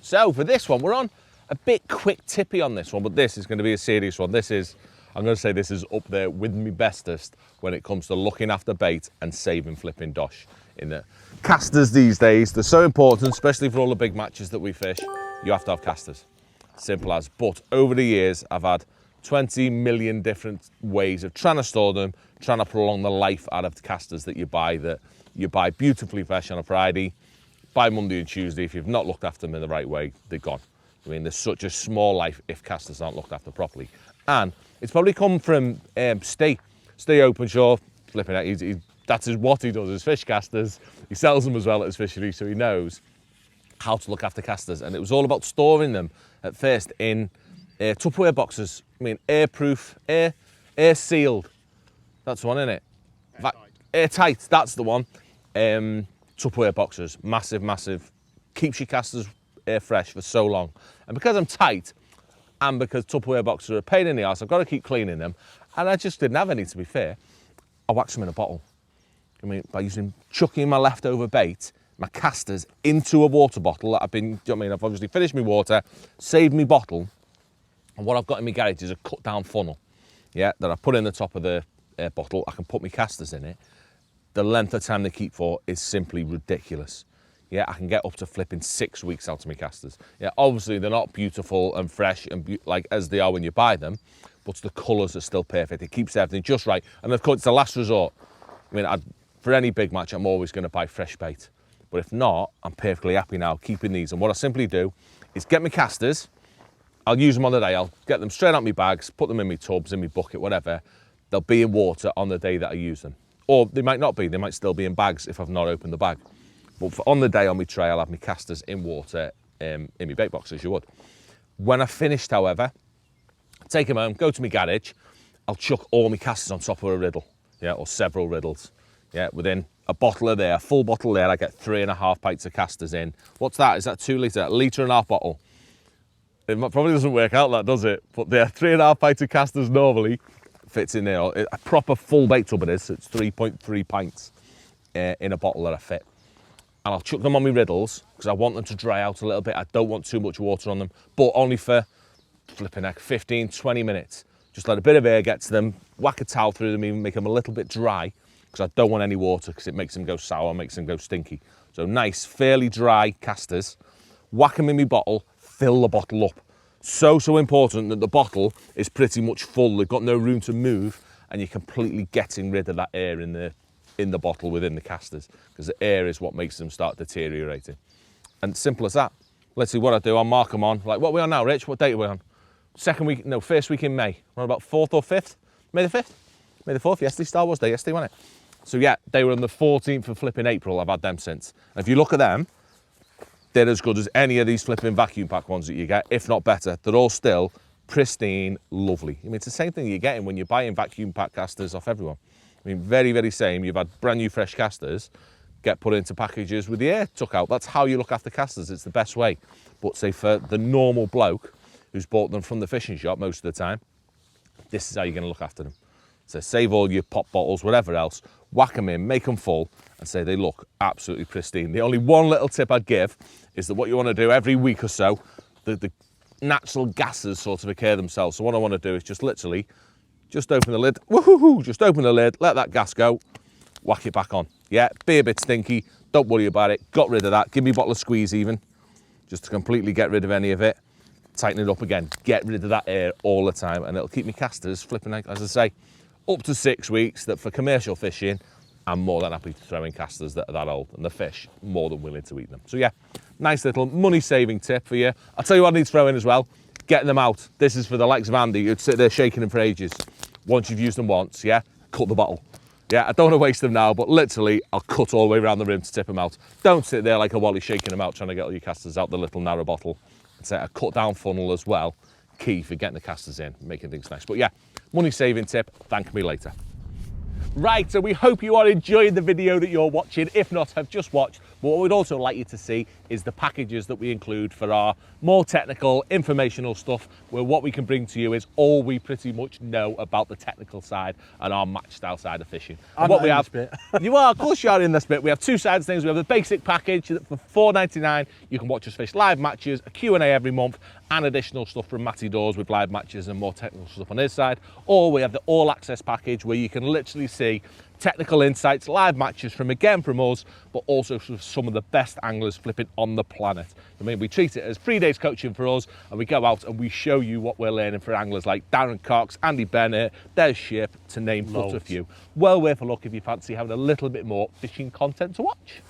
So for this one, we're on a bit quick tippy on this one, but this is going to be a serious one. This is, I'm going to say this is up there with me bestest when it comes to looking after bait and saving flipping dosh in the casters these days. They're so important, especially for all the big matches that we fish. You have to have casters, simple as. But over the years, I've had 20 million different ways of trying to store them, trying to prolong the life out of the casters that you buy beautifully fresh on a Friday. By Monday and Tuesday, if you've not looked after them in the right way, they're gone. I mean, there's such a small life if casters aren't looked after properly. And it's probably come from Stay Openshaw, flipping out. That's what he does, is fish casters. He sells them as well at his fishery, so he knows how to look after casters. And it was all about storing them at first in Tupperware boxes. I mean, airproof, air sealed. That's the one, isn't it? Airtight, that's the one. Tupperware boxes, massive, keeps your casters fresh for so long. And because I'm tight, and because Tupperware boxes are a pain in the arse, I've got to keep cleaning them, and I just didn't have any, to be fair. I whacked them in a bottle. I mean, by chucking my leftover bait, my casters into a water bottle that I've obviously finished my water, saved me bottle, and what I've got in my garage is a cut down funnel, yeah, that I put in the top of the bottle. I can put my casters in it. The length of time they keep for is simply ridiculous. Yeah, I can get up to flipping 6 weeks out of my casters. Yeah, obviously they're not beautiful and fresh and like as they are when you buy them, but the colours are still perfect. It keeps everything just right. And of course, it's the last resort. I mean, for any big match, I'm always going to buy fresh bait. But if not, I'm perfectly happy now keeping these. And what I simply do is get my casters. I'll use them on the day. I'll get them straight out my bags, put them in my tubs, in my bucket, whatever. They'll be in water on the day that I use them. Or they might not be, they might still be in bags if I've not opened the bag. But on the day on my tray, I'll have my casters in water in my bait box, as you would. When I've finished, however, take them home, go to my garage, I'll chuck all my casters on top of a riddle, yeah, or several riddles. Yeah, within a bottle of there, a full bottle there, I get 3.5 pints of casters in. What's that? Is that 2 litre? A litre and a half bottle. It probably doesn't work out, that does it? But they're 3.5 pints of casters normally. Fits in there. A proper full bait tub it is, so it's 3.3 pints in a bottle that I fit. And I'll chuck them on my riddles because I want them to dry out a little bit. I don't want too much water on them, but only for flipping heck 15, 20 minutes. Just let a bit of air get to them, whack a towel through them, even make them a little bit dry because I don't want any water because it makes them go sour, makes them go stinky. So nice, fairly dry casters, whack them in my bottle, fill the bottle up. So important that the bottle is pretty much full. They've got no room to move and you're completely getting rid of that air in the bottle within the casters because the air is what makes them start deteriorating. And simple as that. Let's see what I do. I'll mark them on. Like what are we on now, Rich? What date are we on? First week in May. We're on about 4th or 5th? May the 5th? May the 4th? Yesterday, Star Wars Day. Yesterday, wasn't it? So yeah, they were on the 14th of flipping April. I've had them since. And if you look at them, they're as good as any of these flipping vacuum pack ones that you get, if not better. They're all still pristine, lovely. I mean, it's the same thing you're getting when you're buying vacuum pack casters off everyone. I mean, very same. You've had brand new fresh casters get put into packages with the air took out. That's how you look after casters. It's the best way. But say for the normal bloke who's bought them from the fishing shop most of the time, this is how you're going to look after them. So save all your pop bottles, whatever else, whack them in, make them full, and say they look absolutely pristine. The only one little tip I'd give is that what you want to do every week or so, the natural gases sort of occur themselves. So what I want to do is just literally, just open the lid, woohoo, just open the lid, let that gas go, whack it back on. Yeah, be a bit stinky, don't worry about it, got rid of that, give me a bottle of squeeze even, just to completely get rid of any of it. Tighten it up again, get rid of that air all the time, and it'll keep me casters flipping, as I say, up to 6 weeks. That for commercial fishing, I'm more than happy to throw in casters that are that old, and the fish more than willing to eat them. So yeah, nice little money-saving tip for you. I'll tell you what I need to throw in as well, getting them out. This is for the likes of Andy, who'd sit there shaking them for ages. Once you've used them once, yeah, cut the bottle. Yeah, I don't want to waste them now, but literally, I'll cut all the way around the rim to tip them out. Don't sit there like a wally shaking them out, trying to get all your casters out the little narrow bottle. It's a cut down funnel as well, key for getting the casters in, making things nice. But yeah, money saving tip, thank me later. Right, so we hope you are enjoying the video that you're watching. If not, have just watched. But what we'd also like you to see is the packages that we include for our more technical, informational stuff, where what we can bring to you is all we pretty much know about the technical side and our match style side of fishing. I'm what not we in have, this bit. you are, of course you are in this bit. We have two sides of things. We have the basic package that for $4.99, you can watch us fish live matches, a Q&A every month, and additional stuff from Matty Dawes with live matches and more technical stuff on his side. Or we have the all access package where you can literally see technical insights, live matches from us, but also some of the best anglers flipping on the planet. I mean, we treat it as 3 days coaching for us, and we go out and we show you what we're learning for anglers like Darren Cox, Andy Bennett, Des Ship, to name but a few. Well worth a look if you fancy having a little bit more fishing content to watch.